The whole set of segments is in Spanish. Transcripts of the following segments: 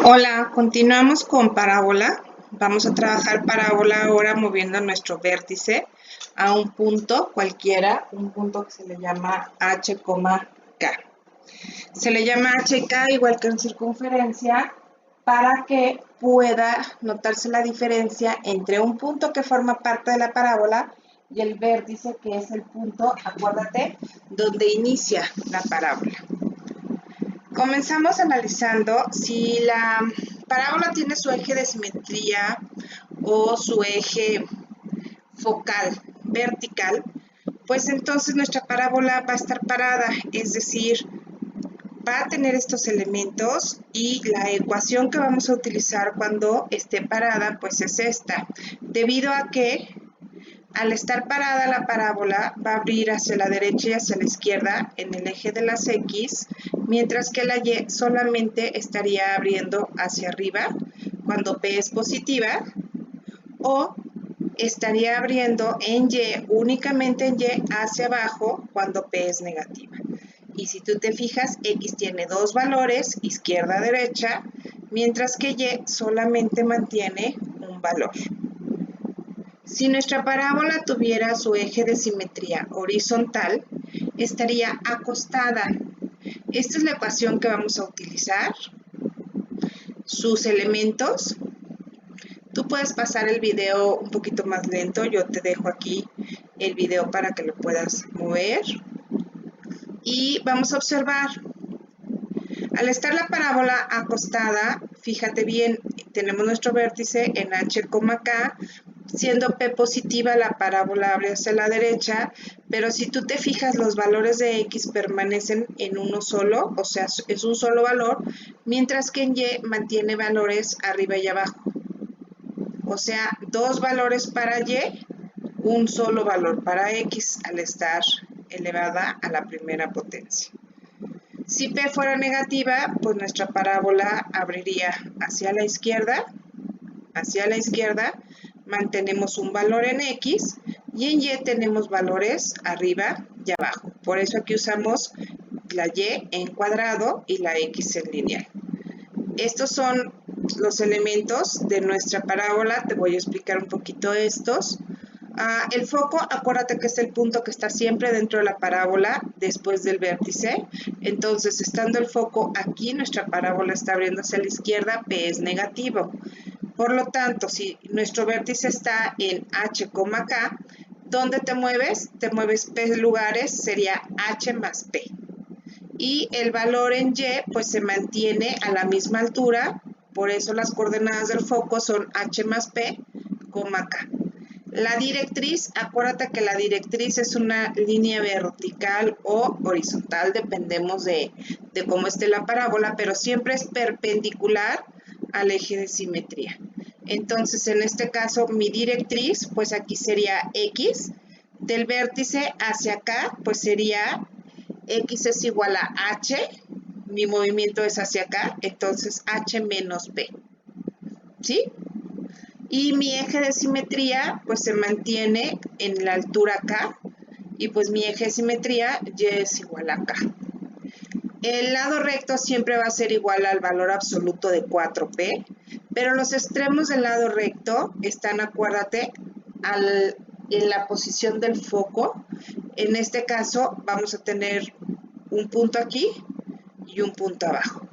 Hola, continuamos con parábola. Vamos a trabajar parábola ahora moviendo nuestro vértice a un punto cualquiera, un punto que se le llama H, K. Se le llama H y K igual que en circunferencia para que pueda notarse la diferencia entre un punto que forma parte de la parábola y el vértice que es el punto, acuérdate, donde inicia la parábola. Comenzamos analizando si la parábola tiene su eje de simetría o su eje focal vertical, pues entonces nuestra parábola va a estar parada, es decir, va a tener estos elementos y la ecuación que vamos a utilizar cuando esté parada pues es esta, debido a que al estar parada la parábola va a abrir hacia la derecha y hacia la izquierda en el eje de las X, mientras que la Y solamente estaría abriendo hacia arriba cuando P es positiva, o estaría abriendo en Y, únicamente en Y, hacia abajo cuando P es negativa. Y si tú te fijas, X tiene dos valores, izquierda-derecha, mientras que Y solamente mantiene un valor. Si nuestra parábola tuviera su eje de simetría horizontal, estaría acostada. Esta es la ecuación que vamos a utilizar. Sus elementos. Tú puedes pasar el video un poquito más lento. Yo te dejo aquí el video para que lo puedas mover. Y vamos a observar. Al estar la parábola acostada, fíjate bien, tenemos nuestro vértice en H, K. Siendo P positiva, la parábola abre hacia la derecha, pero si tú te fijas, los valores de X permanecen en uno solo, o sea, es un solo valor, mientras que en Y mantiene valores arriba y abajo. O sea, dos valores para Y, un solo valor para X al estar elevada a la primera potencia. Si P fuera negativa, pues nuestra parábola abriría hacia la izquierda, mantenemos un valor en X y en Y tenemos valores arriba y abajo. Por eso aquí usamos la Y en cuadrado y la X en lineal. Estos son los elementos de nuestra parábola. Te voy a explicar un poquito estos. El foco, acuérdate que es el punto que está siempre dentro de la parábola después del vértice. Entonces, estando el foco aquí, nuestra parábola está abriendo hacia la izquierda, P es negativo. Por lo tanto, si nuestro vértice está en H, K, ¿dónde te mueves? Te mueves P lugares, sería H más P. Y el valor en Y, pues se mantiene a la misma altura, por eso las coordenadas del foco son H más P, K. La directriz, acuérdate que la directriz es una línea vertical o horizontal, dependemos de cómo esté la parábola, pero siempre es perpendicular al eje de simetría. Entonces, en este caso, mi directriz, pues aquí sería X, del vértice hacia acá, pues sería X es igual a H, mi movimiento es hacia acá, entonces H menos P, ¿sí? Y mi eje de simetría, pues se mantiene en la altura K, y pues mi eje de simetría Y es igual a K. El lado recto siempre va a ser igual al valor absoluto de 4P, pero los extremos del lado recto están, acuérdate, en la posición del foco. En este caso vamos a tener un punto aquí y un punto abajo.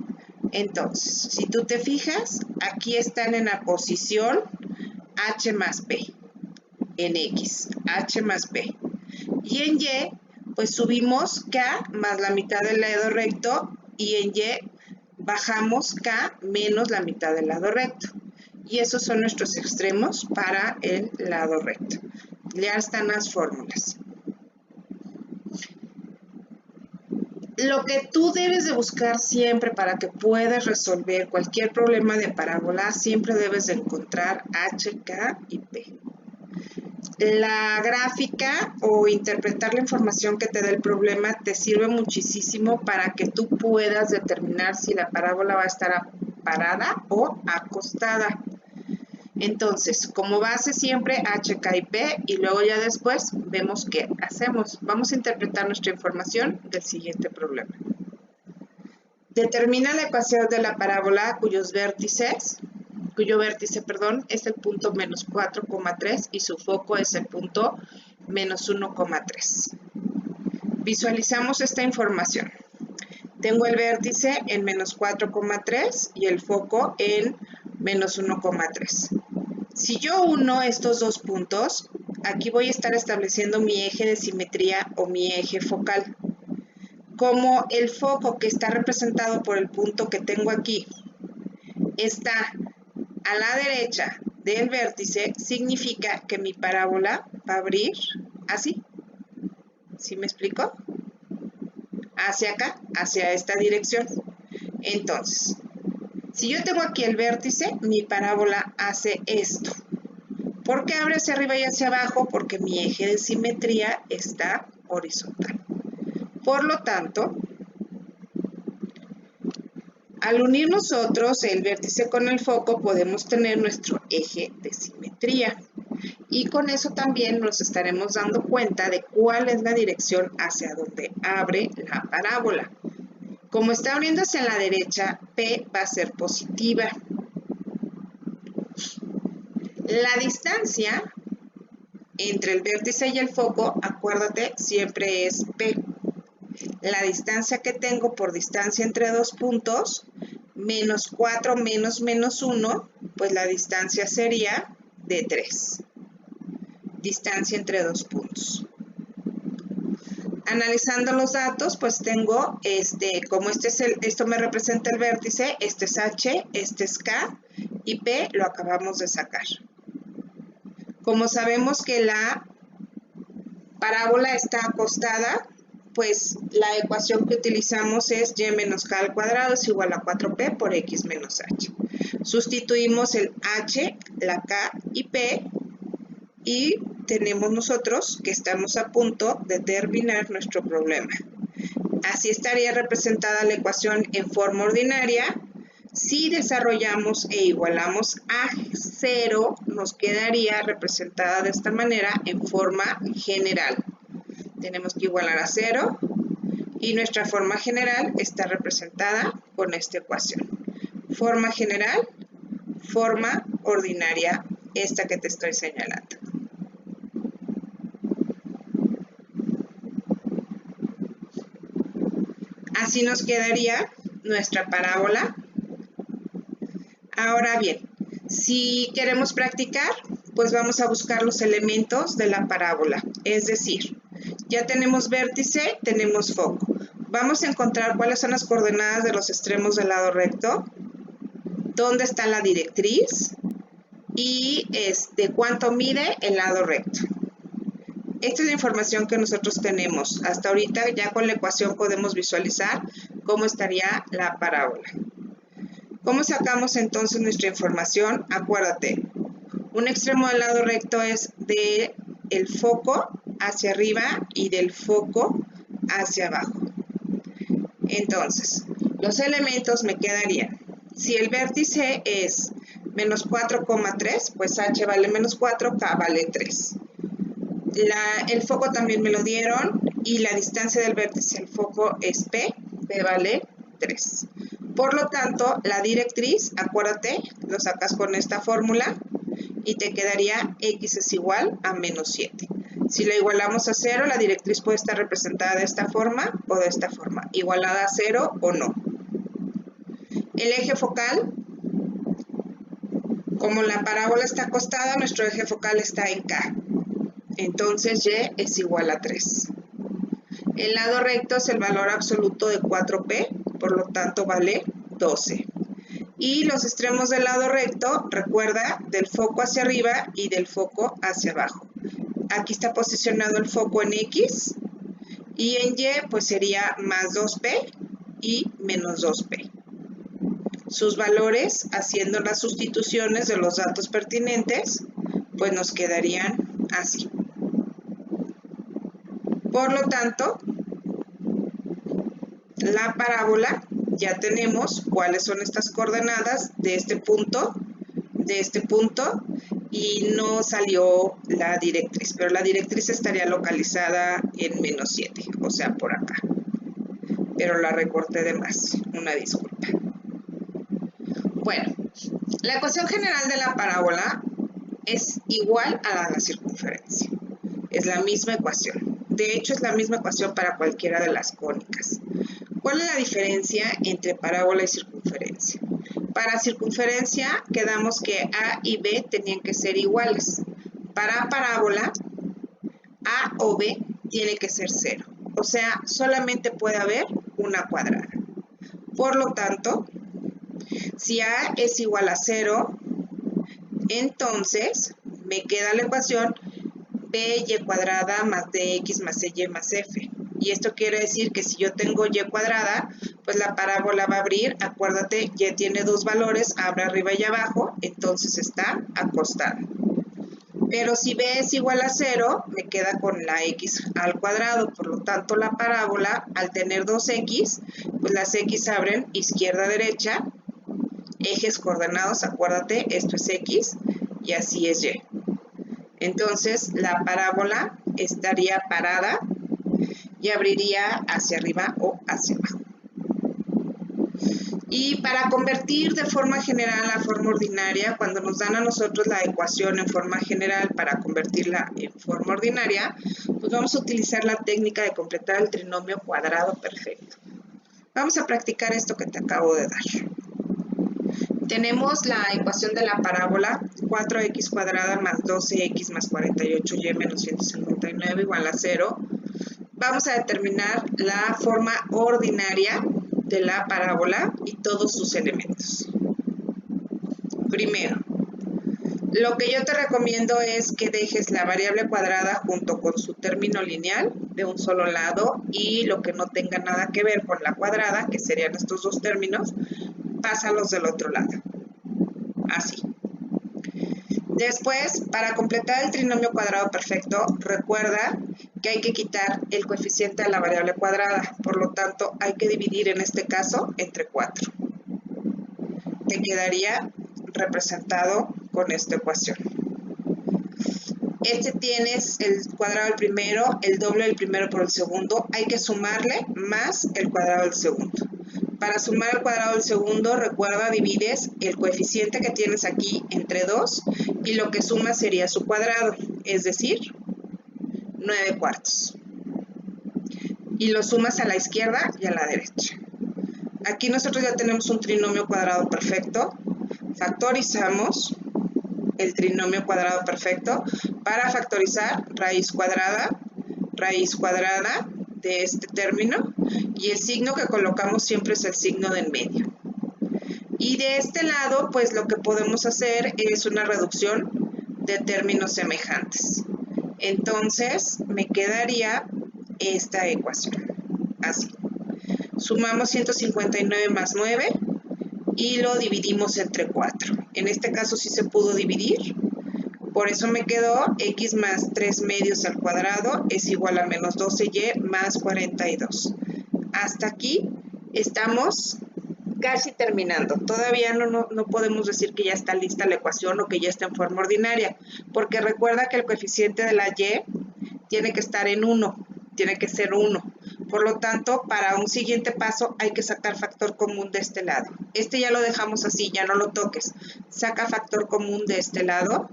Entonces, si tú te fijas, aquí están en la posición H más P, en X, H más P. Y en Y, pues subimos K más la mitad del lado recto, y en Y bajamos K menos la mitad del lado recto. Y esos son nuestros extremos para el lado recto. Ya están las fórmulas. Lo que tú debes de buscar siempre para que puedas resolver cualquier problema de parábola, siempre debes de encontrar H, K y P. La gráfica o interpretar la información que te da el problema te sirve muchísimo para que tú puedas determinar si la parábola va a estar parada o acostada. Entonces, como base siempre H, K y P, y luego ya después vemos qué hacemos. Vamos a interpretar nuestra información del siguiente problema. Determina la ecuación de la parábola cuyo vértice, es el punto menos 4,3 y su foco es el punto menos 1,3. Visualizamos esta información. Tengo el vértice en menos 4,3 y el foco en menos 1,3. Si yo uno estos dos puntos, aquí voy a estar estableciendo mi eje de simetría o mi eje focal. Como el foco que está representado por el punto que tengo aquí está a la derecha del vértice, significa que mi parábola va a abrir así. ¿Sí me explico? Hacia acá, hacia esta dirección. Entonces, si yo tengo aquí el vértice, mi parábola hace esto. ¿Por qué abre hacia arriba y hacia abajo? Porque mi eje de simetría está horizontal. Por lo tanto, al unir nosotros el vértice con el foco, podemos tener nuestro eje de simetría. Y con eso también nos estaremos dando cuenta de cuál es la dirección hacia donde abre la parábola. Como está abriendo hacia la derecha, P va a ser positiva. La distancia entre el vértice y el foco, acuérdate, siempre es P. La distancia que tengo por distancia entre dos puntos, menos 4 menos 1, pues la distancia sería de 3. Distancia entre dos puntos. Analizando los datos, pues tengo, como esto me representa el vértice, este es H, este es K, y P lo acabamos de sacar. Como sabemos que la parábola está acostada, pues la ecuación que utilizamos es y menos k al cuadrado es igual a 4p por x menos h. Sustituimos el h, la k y p y tenemos nosotros que estamos a punto de terminar nuestro problema. Así estaría representada la ecuación en forma ordinaria. Si desarrollamos e igualamos a 0, nos quedaría representada de esta manera en forma general. Tenemos que igualar a 0 y nuestra forma general está representada con esta ecuación. Forma general, forma ordinaria, esta que te estoy señalando. Así nos quedaría nuestra parábola. Ahora bien, si queremos practicar, pues vamos a buscar los elementos de la parábola. Es decir, ya tenemos vértice, tenemos foco. Vamos a encontrar cuáles son las coordenadas de los extremos del lado recto, dónde está la directriz y cuánto mide el lado recto. Esta es la información que nosotros tenemos. Hasta ahorita ya con la ecuación podemos visualizar cómo estaría la parábola. ¿Cómo sacamos entonces nuestra información? Acuérdate, un extremo del lado recto es del foco hacia arriba y del foco hacia abajo. Entonces, los elementos me quedarían. Si el vértice es menos 4,3, pues h vale menos 4, k vale 3. El foco también me lo dieron y la distancia del vértice al foco es p vale 3. Por lo tanto, la directriz, acuérdate, lo sacas con esta fórmula y te quedaría x es igual a menos 7. Si la igualamos a 0, la directriz puede estar representada de esta forma o de esta forma, igualada a 0 o no. El eje focal, como la parábola está acostada, nuestro eje focal está en K. Entonces, y es igual a 3. El lado recto es el valor absoluto de 4p, por lo tanto vale 12. Y los extremos del lado recto, recuerda, del foco hacia arriba y del foco hacia abajo. Aquí está posicionado el foco en X y en Y pues sería más 2p y menos 2p. Sus valores, haciendo las sustituciones de los datos pertinentes, pues nos quedarían así. Por lo tanto, la parábola, ya tenemos cuáles son estas coordenadas de este punto, y no salió la directriz, pero la directriz estaría localizada en menos 7, o sea, por acá. pero la recorté de más, una disculpa. Bueno, la ecuación general de la parábola es igual a la de la circunferencia. Es la misma ecuación. De hecho, es la misma ecuación para cualquiera de las cónicas. ¿Cuál es la diferencia entre parábola y circunferencia? Para circunferencia quedamos que A y B tenían que ser iguales. Para parábola, A o B tiene que ser 0. O sea, solamente puede haber una cuadrada. Por lo tanto, si A es igual a 0, entonces me queda la ecuación by cuadrada más dx más cy más f. Y esto quiere decir que si yo tengo y cuadrada, pues la parábola va a abrir. Acuérdate, y tiene dos valores, abre arriba y abajo, entonces está acostada. Pero si b es igual a 0, me queda con la x al cuadrado. Por lo tanto, la parábola, al tener dos x, pues las x abren izquierda-derecha, ejes coordenados, acuérdate, esto es x y así es y. Entonces, la parábola estaría parada y abriría hacia arriba o hacia abajo. Y para convertir de forma general a forma ordinaria, cuando nos dan a nosotros la ecuación en forma general para convertirla en forma ordinaria, pues vamos a utilizar la técnica de completar el trinomio cuadrado perfecto. Vamos a practicar esto que te acabo de dar. Tenemos la ecuación de la parábola 4x cuadrada más 12x más 48y menos 159 igual a 0. Vamos a determinar la forma ordinaria de la parábola y todos sus elementos. Primero, lo que yo te recomiendo es que dejes la variable cuadrada junto con su término lineal de un solo lado y lo que no tenga nada que ver con la cuadrada, que serían estos dos términos, pásalos del otro lado. Así. Después, para completar el trinomio cuadrado perfecto, recuerda que hay que quitar el coeficiente de la variable cuadrada. Por lo tanto, hay que dividir en este caso entre 4. Te quedaría representado con esta ecuación. Tienes el cuadrado del primero, el doble del primero por el segundo. Hay que sumarle más el cuadrado del segundo. Para sumar el cuadrado del segundo, recuerda, divides el coeficiente que tienes aquí entre 2 y lo que suma sería su cuadrado, es decir, 9 cuartos. Y lo sumas a la izquierda y a la derecha. Aquí nosotros ya tenemos un trinomio cuadrado perfecto. Factorizamos el trinomio cuadrado perfecto. Para factorizar, raíz cuadrada de este término, y el signo que colocamos siempre es el signo de en medio. Y de este lado, pues lo que podemos hacer es una reducción de términos semejantes. Entonces, me quedaría esta ecuación, así. Sumamos 159 más 9 y lo dividimos entre 4. En este caso sí se pudo dividir. Por eso me quedó x más 3 medios al cuadrado es igual a menos 12y más 42. Hasta aquí estamos casi terminando. Todavía no podemos decir que ya está lista la ecuación o que ya está en forma ordinaria, porque recuerda que el coeficiente de la y tiene que estar en 1, tiene que ser 1. Por lo tanto, para un siguiente paso hay que sacar factor común de este lado. Este ya lo dejamos así, ya no lo toques. Saca factor común de este lado.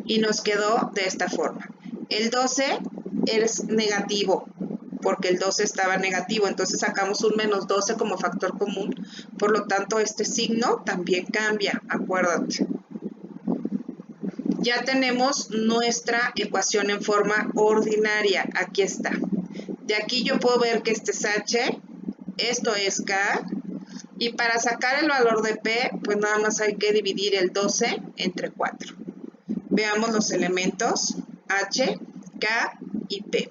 Y nos quedó de esta forma. El 12 es negativo, porque el 12 estaba negativo, entonces sacamos un menos 12 como factor común, por lo tanto este signo también cambia, acuérdate. Ya tenemos nuestra ecuación en forma ordinaria, aquí está. De aquí yo puedo ver que este es h, esto es k, y para sacar el valor de p, pues nada más hay que dividir el 12 entre 4. Veamos los elementos h, k y p.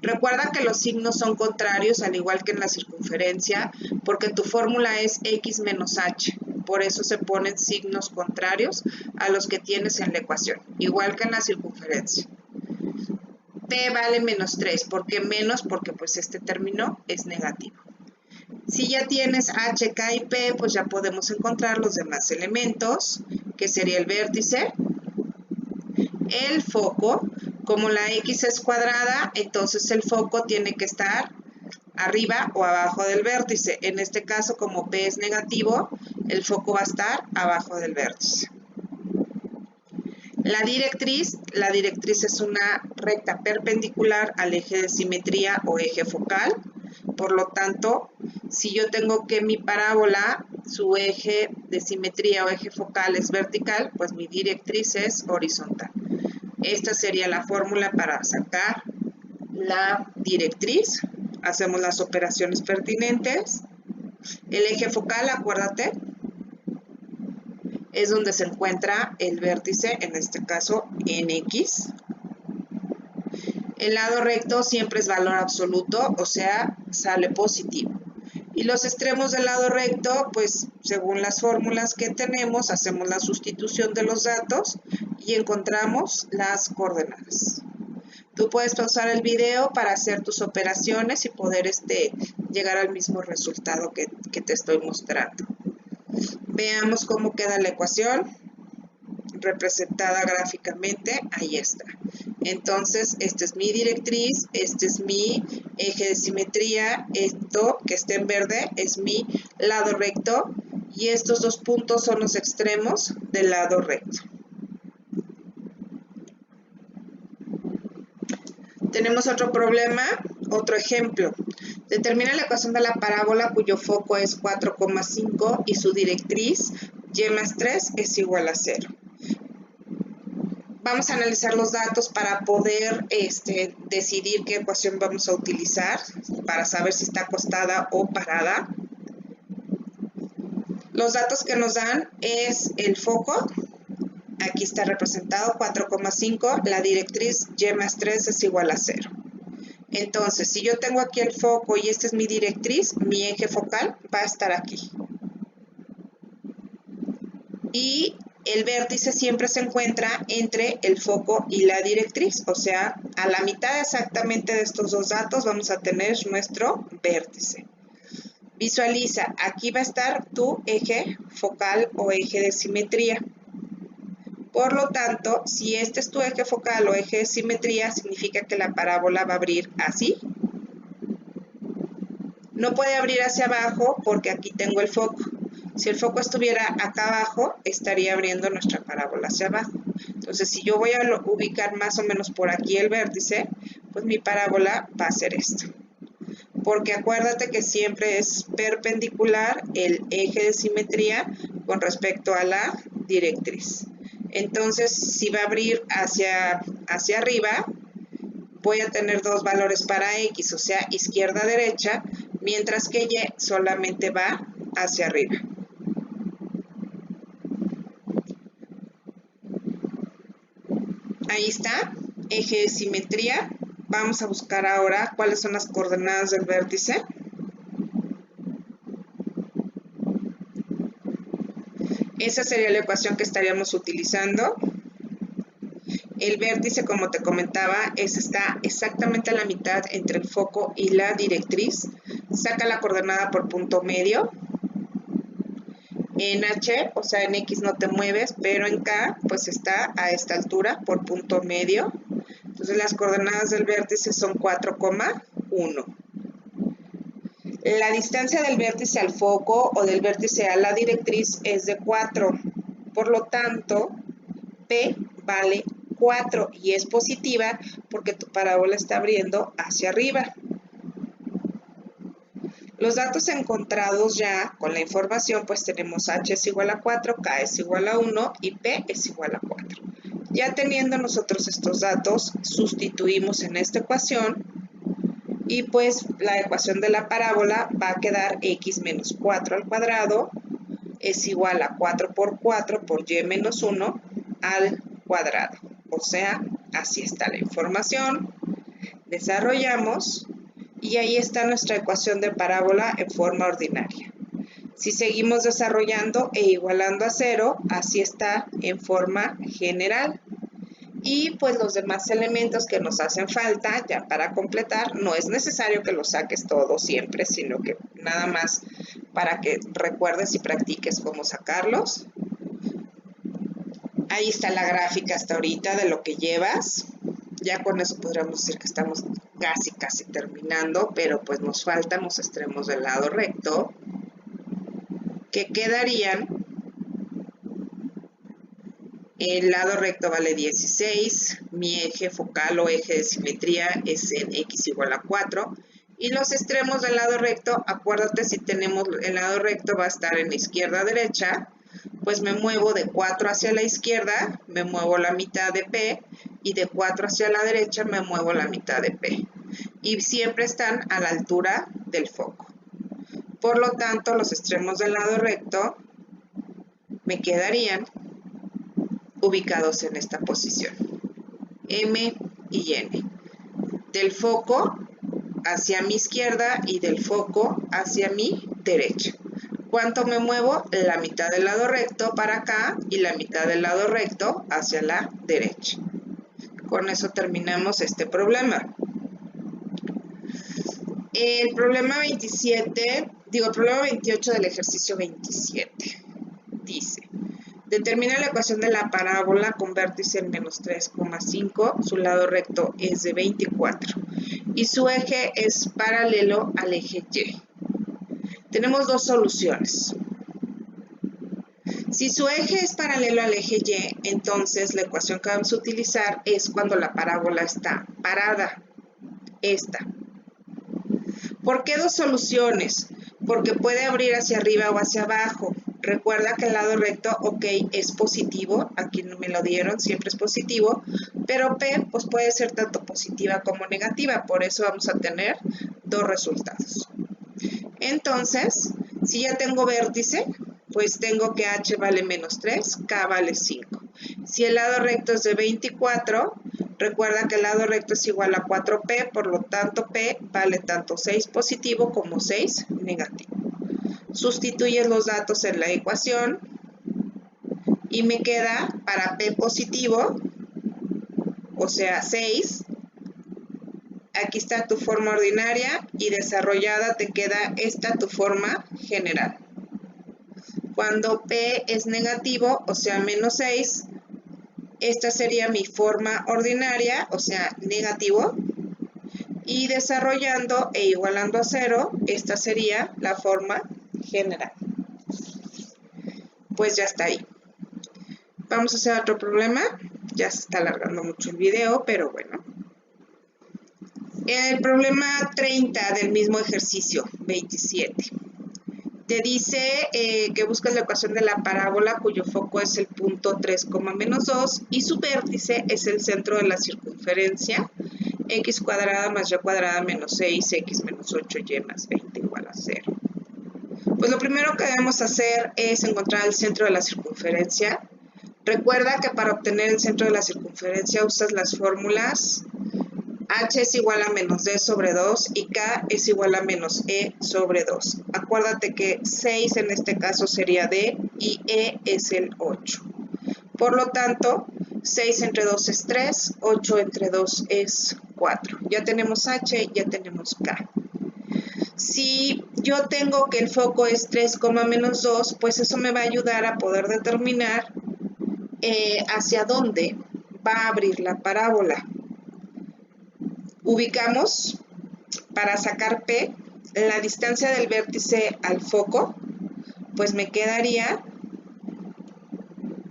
Recuerda que los signos son contrarios, al igual que en la circunferencia, porque tu fórmula es x menos h. Por eso se ponen signos contrarios a los que tienes en la ecuación, igual que en la circunferencia. P vale menos 3. ¿Por qué menos? Porque pues este término es negativo. Si ya tienes h, k y p, pues ya podemos encontrar los demás elementos, que sería el vértice, el foco. Como la x es cuadrada, entonces el foco tiene que estar arriba o abajo del vértice. En este caso, como P es negativo, el foco va a estar abajo del vértice. La directriz es una recta perpendicular al eje de simetría o eje focal. Por lo tanto, si yo tengo que mi parábola, su eje de simetría o eje focal es vertical, pues mi directriz es horizontal. Esta sería la fórmula para sacar la directriz. Hacemos las operaciones pertinentes. El eje focal, acuérdate, es donde se encuentra el vértice, en este caso en X. El lado recto siempre es valor absoluto, o sea, sale positivo. Y los extremos del lado recto, pues según las fórmulas que tenemos, hacemos la sustitución de los datos y encontramos las coordenadas. Tú puedes pausar el video para hacer tus operaciones y poder llegar al mismo resultado que te estoy mostrando. Veamos cómo queda la ecuación representada gráficamente. Ahí está. Entonces, esta es mi directriz, este es mi eje de simetría, esto que está en verde es mi lado recto y estos dos puntos son los extremos del lado recto. Tenemos otro problema, otro ejemplo. Determina la ecuación de la parábola cuyo foco es 4,5 y su directriz y más 3 es igual a 0. Vamos a analizar los datos para poder decidir qué ecuación vamos a utilizar para saber si está acostada o parada. Los datos que nos dan es el foco. Aquí está representado 4,5, la directriz y más 3 es igual a 0. Entonces, si yo tengo aquí el foco y esta es mi directriz, mi eje focal va a estar aquí. Y el vértice siempre se encuentra entre el foco y la directriz, o sea, a la mitad exactamente de estos dos datos vamos a tener nuestro vértice. Visualiza, aquí va a estar tu eje focal o eje de simetría. Por lo tanto, si este es tu eje focal o eje de simetría, significa que la parábola va a abrir así. No puede abrir hacia abajo porque aquí tengo el foco. Si el foco estuviera acá abajo, estaría abriendo nuestra parábola hacia abajo. Entonces, si yo voy a ubicar más o menos por aquí el vértice, pues mi parábola va a ser esto. Porque acuérdate que siempre es perpendicular el eje de simetría con respecto a la directriz. Entonces, si va a abrir hacia arriba, voy a tener dos valores para X, o sea, izquierda-derecha, mientras que Y solamente va hacia arriba. Ahí está, eje de simetría. Vamos a buscar ahora cuáles son las coordenadas del vértice. Esa sería la ecuación que estaríamos utilizando. El vértice, como te comentaba, está exactamente a la mitad entre el foco y la directriz. Saca la coordenada por punto medio. En H, o sea, en X no te mueves, pero en K, pues está a esta altura por punto medio. Entonces, las coordenadas del vértice son 4,1. La distancia del vértice al foco o del vértice a la directriz es de 4. Por lo tanto, P vale 4 y es positiva porque tu parábola está abriendo hacia arriba. Los datos encontrados ya con la información, pues tenemos H es igual a 4, K es igual a 1 y P es igual a 4. Ya teniendo nosotros estos datos, sustituimos en esta ecuación y pues la ecuación de la parábola va a quedar X menos 4 al cuadrado es igual a 4 por 4 por Y menos 1 al cuadrado. O sea, así está la información. Desarrollamos y ahí está nuestra ecuación de parábola en forma ordinaria. Si seguimos desarrollando e igualando a 0, así está en forma general. Y pues los demás elementos que nos hacen falta ya para completar, no es necesario que los saques todos siempre, sino que nada más para que recuerdes y practiques cómo sacarlos. Ahí está la gráfica hasta ahorita de lo que llevas. Ya con eso podríamos decir que estamos casi terminando, pero pues nos faltan los extremos del lado recto, que quedarían, el lado recto vale 16, mi eje focal o eje de simetría es en x igual a 4, y los extremos del lado recto, acuérdate, si tenemos el lado recto va a estar en la izquierda derecha, pues me muevo de 4 hacia la izquierda, me muevo la mitad de P, y de 4 hacia la derecha me muevo la mitad de P. Y siempre están a la altura del foco. Por lo tanto, los extremos del lado recto me quedarían ubicados en esta posición, M y N. Del foco hacia mi izquierda y del foco hacia mi derecha. ¿Cuánto me muevo? La mitad del lado recto para acá y la mitad del lado recto hacia la derecha. Con eso terminamos este problema. El problema 28 del ejercicio 27 dice: determina la ecuación de la parábola con vértice en menos 3,5, su lado recto es de 24 y su eje es paralelo al eje Y. Tenemos dos soluciones. Si su eje es paralelo al eje Y, entonces la ecuación que vamos a utilizar es cuando la parábola está parada, esta. ¿Por qué dos soluciones? Porque puede abrir hacia arriba o hacia abajo. Recuerda que el lado recto, ok, es positivo, aquí no me lo dieron, siempre es positivo, pero P pues puede ser tanto positiva como negativa, por eso vamos a tener dos resultados. Entonces, si ya tengo vértice, pues tengo que H vale menos 3, K vale 5. Si el lado recto es de 24, recuerda que el lado recto es igual a 4P, por lo tanto P vale tanto 6 positivo como 6 negativo. Sustituyes los datos en la ecuación y me queda para P positivo, o sea 6, aquí está tu forma ordinaria y desarrollada te queda esta tu forma general. Cuando P es negativo, o sea menos 6, esta sería mi forma ordinaria, o sea negativo, y desarrollando e igualando a 0, esta sería la forma general. Pues ya está ahí. Vamos a hacer otro problema. Ya se está alargando mucho el video, pero bueno. El problema 30 del mismo ejercicio, 27. Te dice que buscas la ecuación de la parábola cuyo foco es el punto 3, menos 2 y su vértice es el centro de la circunferencia, x cuadrada más y cuadrada menos 6x menos 8y más 20 igual a 0. Pues lo primero que debemos hacer es encontrar el centro de la circunferencia. Recuerda que para obtener el centro de la circunferencia usas las fórmulas H es igual a menos D sobre 2 y K es igual a menos E sobre 2. Acuérdate que 6 en este caso sería D y E es el 8. Por lo tanto, 6 entre 2 es 3, 8 entre 2 es 4. Ya tenemos H, ya tenemos K. Si yo tengo que el foco es 3, menos 2, pues eso me va a ayudar a poder determinar hacia dónde va a abrir la parábola. Ubicamos, para sacar P, la distancia del vértice al foco, pues me quedaría,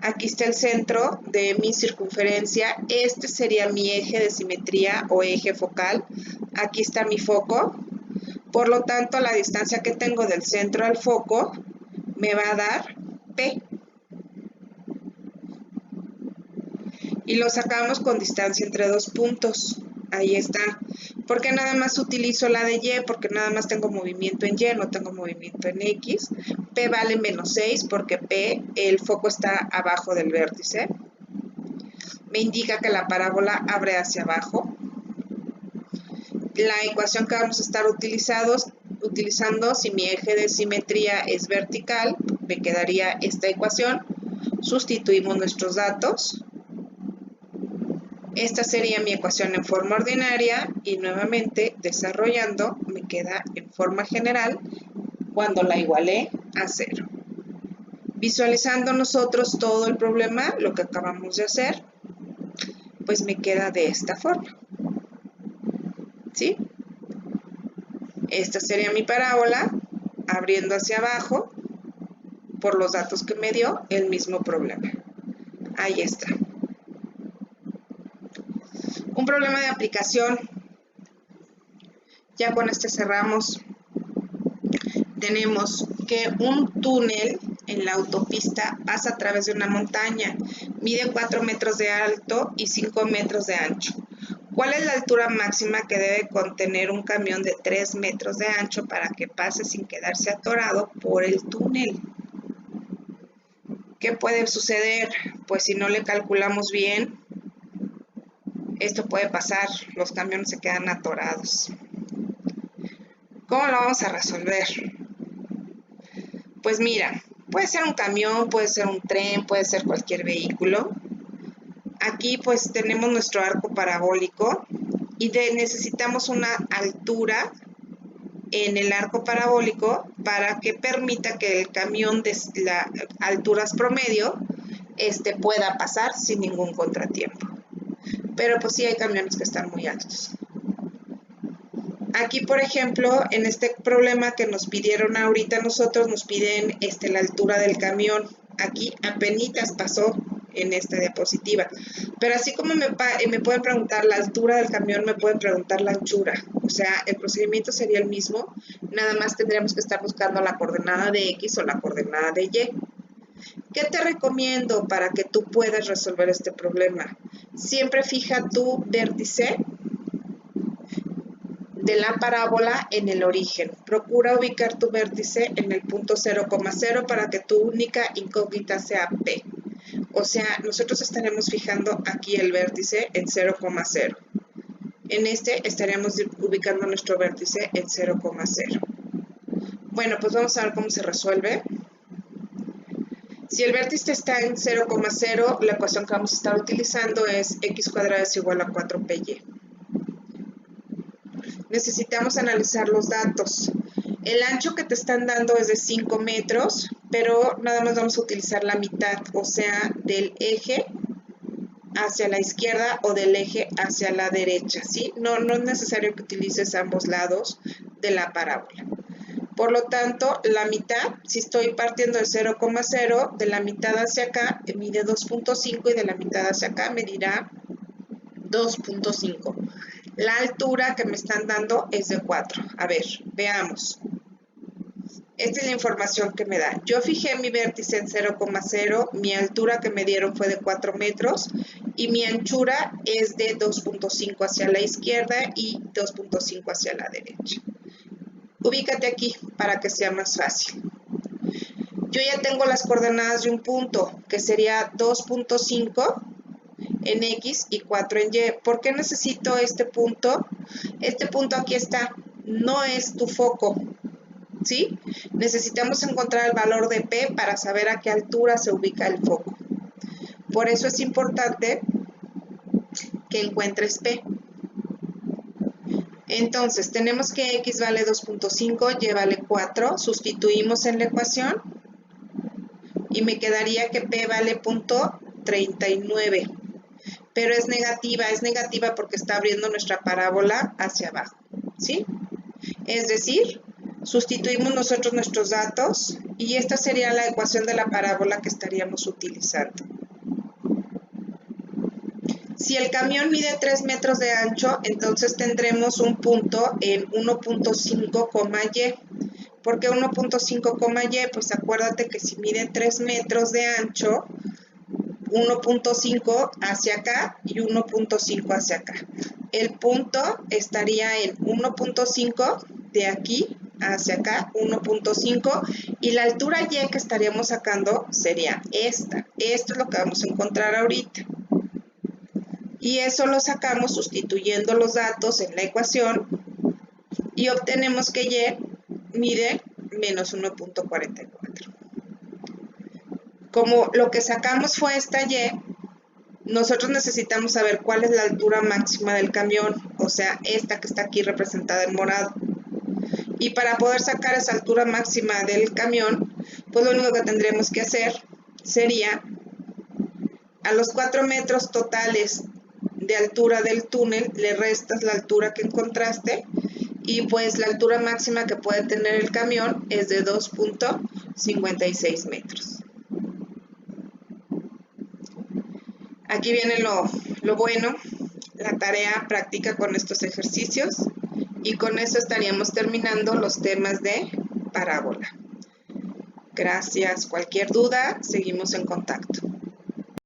aquí está el centro de mi circunferencia, este sería mi eje de simetría o eje focal, aquí está mi foco, por lo tanto la distancia que tengo del centro al foco me va a dar P. Y lo sacamos con distancia entre dos puntos. Ahí está. ¿Por qué nada más utilizo la de Y? Porque nada más tengo movimiento en Y, no tengo movimiento en X. P vale menos 6 porque P, el foco está abajo del vértice. Me indica que la parábola abre hacia abajo. La ecuación que vamos a estar utilizando, si mi eje de simetría es vertical, me quedaría esta ecuación. Sustituimos nuestros datos. Esta sería mi ecuación en forma ordinaria y nuevamente desarrollando me queda en forma general cuando la igualé a 0. Visualizando nosotros todo el problema, lo que acabamos de hacer, pues me queda de esta forma. ¿sí? Esta sería mi parábola, abriendo hacia abajo, por los datos que me dio, el mismo problema. Ahí está. Un problema de aplicación. Ya con este cerramos. Tenemos que un túnel en la autopista pasa a través de una montaña. Mide 4 metros de alto y 5 metros de ancho. ¿Cuál es la altura máxima que debe contener un camión de 3 metros de ancho para que pase sin quedarse atorado por el túnel? ¿Qué puede suceder? Pues si no le calculamos bien, esto puede pasar, los camiones se quedan atorados. ¿Cómo lo vamos a resolver? Pues mira, puede ser un camión, puede ser un tren, puede ser cualquier vehículo. Aquí pues tenemos nuestro arco parabólico y necesitamos una altura en el arco parabólico para que permita que el camión de las alturas promedio pueda pasar sin ningún contratiempo. Pero pues sí hay camiones que están muy altos. Aquí, por ejemplo, en este problema que nos pidieron ahorita nosotros, nos piden la altura del camión. Aquí apenitas pasó en esta diapositiva. Pero así como me pueden preguntar la altura del camión, me pueden preguntar la anchura. O sea, el procedimiento sería el mismo, nada más tendríamos que estar buscando la coordenada de X o la coordenada de Y. ¿Qué te recomiendo para que tú puedas resolver este problema? Siempre fija tu vértice de la parábola en el origen. Procura ubicar tu vértice en el punto 0,0 para que tu única incógnita sea P. O sea, nosotros estaremos fijando aquí el vértice en 0,0. En este estaremos ubicando nuestro vértice en 0,0. Bueno, pues vamos a ver cómo se resuelve. Si el vértice está en 0,0, la ecuación que vamos a estar utilizando es x cuadrado es igual a 4py. Necesitamos analizar los datos. El ancho que te están dando es de 5 metros, pero nada más vamos a utilizar la mitad, o sea, del eje hacia la izquierda o del eje hacia la derecha, ¿sí? No es necesario que utilices ambos lados de la parábola. Por lo tanto, la mitad, si estoy partiendo de 0,0, de la mitad hacia acá mide 2.5 y de la mitad hacia acá medirá 2.5. La altura que me están dando es de 4. A ver, veamos. Esta es la información que me da. Yo fijé mi vértice en 0,0, mi altura que me dieron fue de 4 metros y mi anchura es de 2.5 hacia la izquierda y 2.5 hacia la derecha. Ubícate aquí para que sea más fácil. Yo ya tengo las coordenadas de un punto, que sería 2.5 en X y 4 en Y. ¿Por qué necesito este punto? Este punto aquí está, no es tu foco, ¿sí? Necesitamos encontrar el valor de P para saber a qué altura se ubica el foco. Por eso es importante que encuentres P. Entonces, tenemos que X vale 2.5, Y vale 4, sustituimos en la ecuación y me quedaría que P vale .39. Pero es negativa porque está abriendo nuestra parábola hacia abajo, ¿sí? Es decir, sustituimos nosotros nuestros datos y esta sería la ecuación de la parábola que estaríamos utilizando. Si el camión mide 3 metros de ancho, entonces tendremos un punto en 1.5, Y. ¿Por qué 1.5, Y? Pues acuérdate que si mide 3 metros de ancho, 1.5 hacia acá y 1.5 hacia acá. El punto estaría en 1.5 de aquí hacia acá, 1.5, y la altura Y que estaríamos sacando sería esta. Esto es lo que vamos a encontrar ahorita. Y eso lo sacamos sustituyendo los datos en la ecuación y obtenemos que Y mide menos 1.44. Como lo que sacamos fue esta Y, nosotros necesitamos saber cuál es la altura máxima del camión, o sea, esta que está aquí representada en morado. Y para poder sacar esa altura máxima del camión, pues lo único que tendremos que hacer sería a los 4 metros totales de altura del túnel, le restas la altura que encontraste y pues la altura máxima que puede tener el camión es de 2.56 metros. Aquí viene lo bueno, la tarea práctica con estos ejercicios y con eso estaríamos terminando los temas de parábola. Gracias. Cualquier duda, seguimos en contacto.